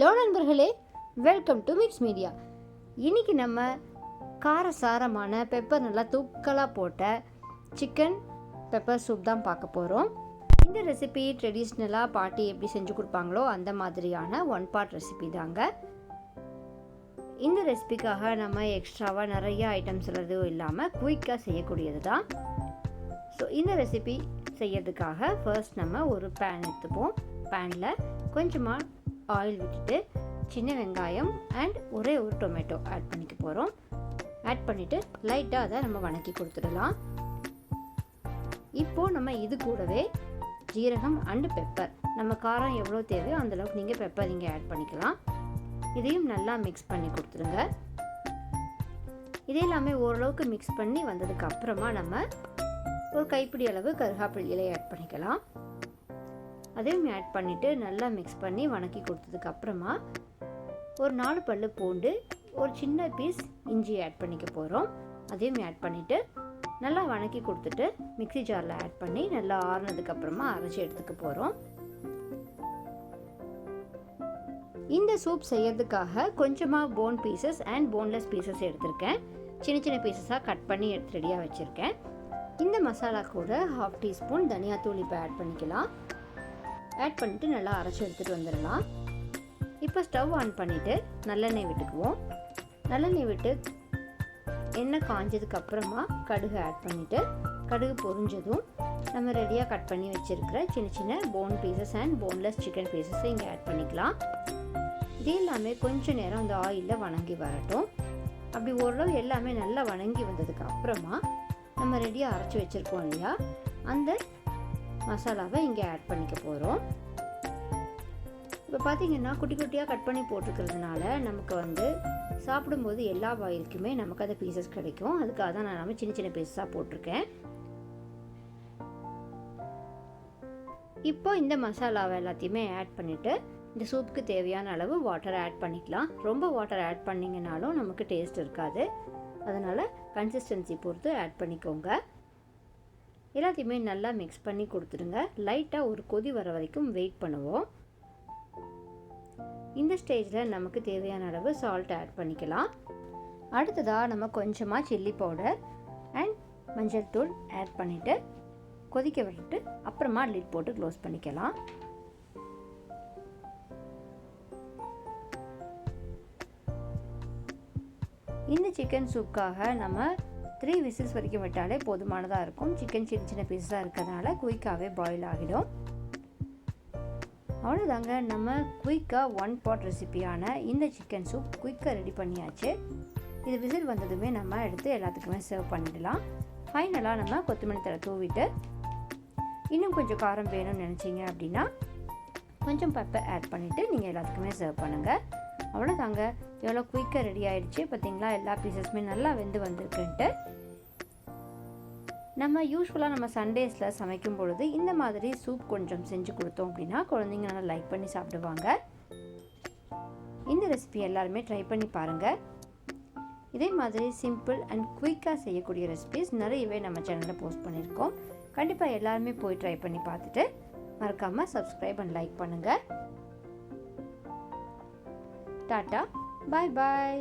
Hello நண்பர்களே, welcome to mix media. இன்றைக்கி நம்ம காரசாரமான பெப்பர் நல்லா தூக்கலாக போட்ட சிக்கன் பெப்பர் சூப் தான் பார்க்க போகிறோம். இந்த ரெசிபி ட்ரெடிஷ்னலாக பாட்டி எப்படி செஞ்சு கொடுப்பாங்களோ அந்த மாதிரியான ஒன் பார்ட் ரெசிபி தாங்க. இந்த ரெசிபிக்காக நம்ம எக்ஸ்ட்ராவாக நிறைய ஐட்டம்ஸ் எதுவும் இல்லாமல் குயிக்காக செய்யக்கூடியது தான். ஸோ இந்த ரெசிபி செய்யறதுக்காக ஃபர்ஸ்ட் நம்ம ஒரு பேன் எடுத்துப்போம். பேனில் கொஞ்சமாக ஆயில் விட்டுட்டு சின்ன வெங்காயம் அண்ட் ஒரே ஒரு டொமேட்டோ ஆட் பண்ணிக்க போகிறோம். ஆட் பண்ணிவிட்டு லைட்டாக அதை நம்ம வணக்கி கொடுத்துடலாம். இப்போது நம்ம இது கூடவே ஜீரகம் அண்டு பெப்பர், நம்ம காரம் எவ்வளோ தேவையோ அந்தளவுக்கு நீங்கள் பெப்பர் இங்கே ஆட் பண்ணிக்கலாம். இதையும் நல்லா மிக்ஸ் பண்ணி கொடுத்துருங்க. இதே எல்லாமே ஓரளவுக்கு மிக்ஸ் பண்ணி வந்ததுக்கு அப்புறமா நம்ம ஒரு கைப்பிடி அளவு கருகாப்பில் இலையை ஆட் பண்ணிக்கலாம். அதையும் ஆட் பண்ணிவிட்டு நல்லா மிக்ஸ் பண்ணி வணக்கி கொடுத்ததுக்கு அப்புறமா ஒரு 4 பல்லு பூண்டு, ஒரு சின்ன பீஸ் இஞ்சி ஆட் பண்ணிக்க போகிறோம். அதையும் ஆட் பண்ணிவிட்டு நல்லா வணக்கி கொடுத்துட்டு மிக்ஸி ஜாரில் ஆட் பண்ணி நல்லா ஆறுனதுக்கப்புறமா அரைச்சி எடுத்துக்க போகிறோம். இந்த சூப் செய்யறதுக்காக கொஞ்சமாக phone pieces and boneless pieces எடுத்திருக்கேன். சின்ன சின்ன பீசஸாக கட் பண்ணி எடுத்து ரெடியாக வச்சுருக்கேன். இந்த மசாலா கூட 1/2 டீஸ்பூன் தனியாத்தூள் இப்போ ஆட் பண்ணிக்கலாம். ஆட் பண்ணிவிட்டு நல்லா அரைச்சி எடுத்துகிட்டு வந்துடலாம். இப்போ ஸ்டவ் ஆன் பண்ணிவிட்டு நல்லெண்ணெய் விட்டுக்குவோம். நல்லெண்ணெய் விட்டு எண்ணெய் காஞ்சதுக்கப்புறமா கடுகு ஆட் பண்ணிவிட்டு கடுகு பொரிஞ்சதும் நம்ம ரெடியாக கட் பண்ணி வச்சுருக்கிற சின்ன சின்ன bone pieces and boneless chicken பீசஸை இங்கே ஆட் பண்ணிக்கலாம். இது எல்லாமே கொஞ்சம் நேரம் அந்த ஆயிலில் வணங்கி வரட்டும். அப்படி ஓரளவு எல்லாமே நல்லா வணங்கி வந்ததுக்கு அப்புறமா நம்ம ரெடியாக அரைச்சி வச்சுருக்கோம் இல்லையா, அந்த மசாலாவை இங்கே ஆட் பண்ணிக்க போகிறோம். இப்போ பார்த்தீங்கன்னா குட்டி குட்டியாக கட் பண்ணி போட்டிருக்கிறதுனால நமக்கு சாப்பிடும்போது எல்லா வாயிலுக்குமே நமக்கு அந்த பீசஸ் கிடைக்கும். அதுக்காக தான் நான் சின்ன சின்ன பீஸஸாக போட்டிருக்கேன். இப்போ இந்த மசாலாவை எல்லாத்தையுமே ஆட் பண்ணிவிட்டு இந்த சூப்புக்கு தேவையான அளவு வாட்டர் ஆட் பண்ணிக்கலாம். ரொம்ப வாட்டர் ஆட் பண்ணிங்கனாலும் நமக்கு டேஸ்ட் இருக்காது. அதனால் கன்சிஸ்டன்சி பொறுத்து ஆட் பண்ணிக்கோங்க. எல்லாத்தையுமே நல்லா மிக்ஸ் பண்ணி கொடுத்துடுங்க. லைட்டாக ஒரு கொதி வர வரைக்கும் வெயிட் பண்ணுவோம். இந்த ஸ்டேஜில் நமக்கு தேவையான அளவு சால்ட் ஆட் பண்ணிக்கலாம். அடுத்ததாக நம்ம கொஞ்சமாக சில்லி பவுடர் அண்ட் மஞ்சள் தூள் ஆட் பண்ணிவிட்டு கொதிக்க விட்டுட்டு அப்புறமா லிட் போட்டு க்ளோஸ் பண்ணிக்கலாம். இந்த சிக்கன் சூப்புக்காக நம்ம 3 விசில்ஸ் வரைக்கும் விட்டாலே போதுமானதாக இருக்கும். சிக்கன் சின்ன சின்ன பீஸாக இருக்கிறதுனால குயிக்காகவே பாயில் ஆகிடும். அவ்வளோதாங்க, நம்ம குயிக்காக ஒன் பாட் ரெசிபியான இந்த சிக்கன் சூப் குயிக்காக ரெடி பண்ணியாச்சு. இது விசில் வந்ததுமே நம்ம எடுத்து எல்லாத்துக்குமே சர்வ் பண்ணிடலாம். ஃபைனலாக நம்ம கொத்தமல்லி தழை தூவிட்டு இன்னும் கொஞ்சம் காரம் வேணும்னு நினச்சிங்க அப்படின்னா கொஞ்சம் பெப்பர் ஆட் பண்ணிவிட்டு நீங்கள் எல்லாத்துக்குமே சர்வ் பண்ணுங்கள். அவ்வளோதாங்க, எவ்வளோ குயிக்காக ரெடி ஆகிடுச்சு பார்த்தீங்களா. எல்லா பீசஸுமே நல்லா வெந்து வந்திருக்குன்ட்டு. நம்ம யூஸ்வலாக நம்ம சண்டேஸில் சமைக்கும் பொழுது இந்த மாதிரி சூப் கொஞ்சம் செஞ்சு கொடுத்தோம் அப்படின்னா குழந்தைங்க நல்லா லைக் பண்ணி சாப்பிடுவாங்க. இந்த ரெசிபி எல்லாருமே ட்ரை பண்ணி பாருங்கள். இதே மாதிரி சிம்பிள் அண்ட் குயிக்காக செய்யக்கூடிய ரெசிபிஸ் நிறையவே நம்ம சேனலில் போஸ்ட் பண்ணியிருக்கோம். கண்டிப்பாக எல்லாருமே போய் ட்ரை பண்ணி பார்த்துட்டு மறக்காமல் சப்ஸ்கிரைப் அண்ட் லைக் பண்ணுங்கள். டாட்டா, பாய் பாய்.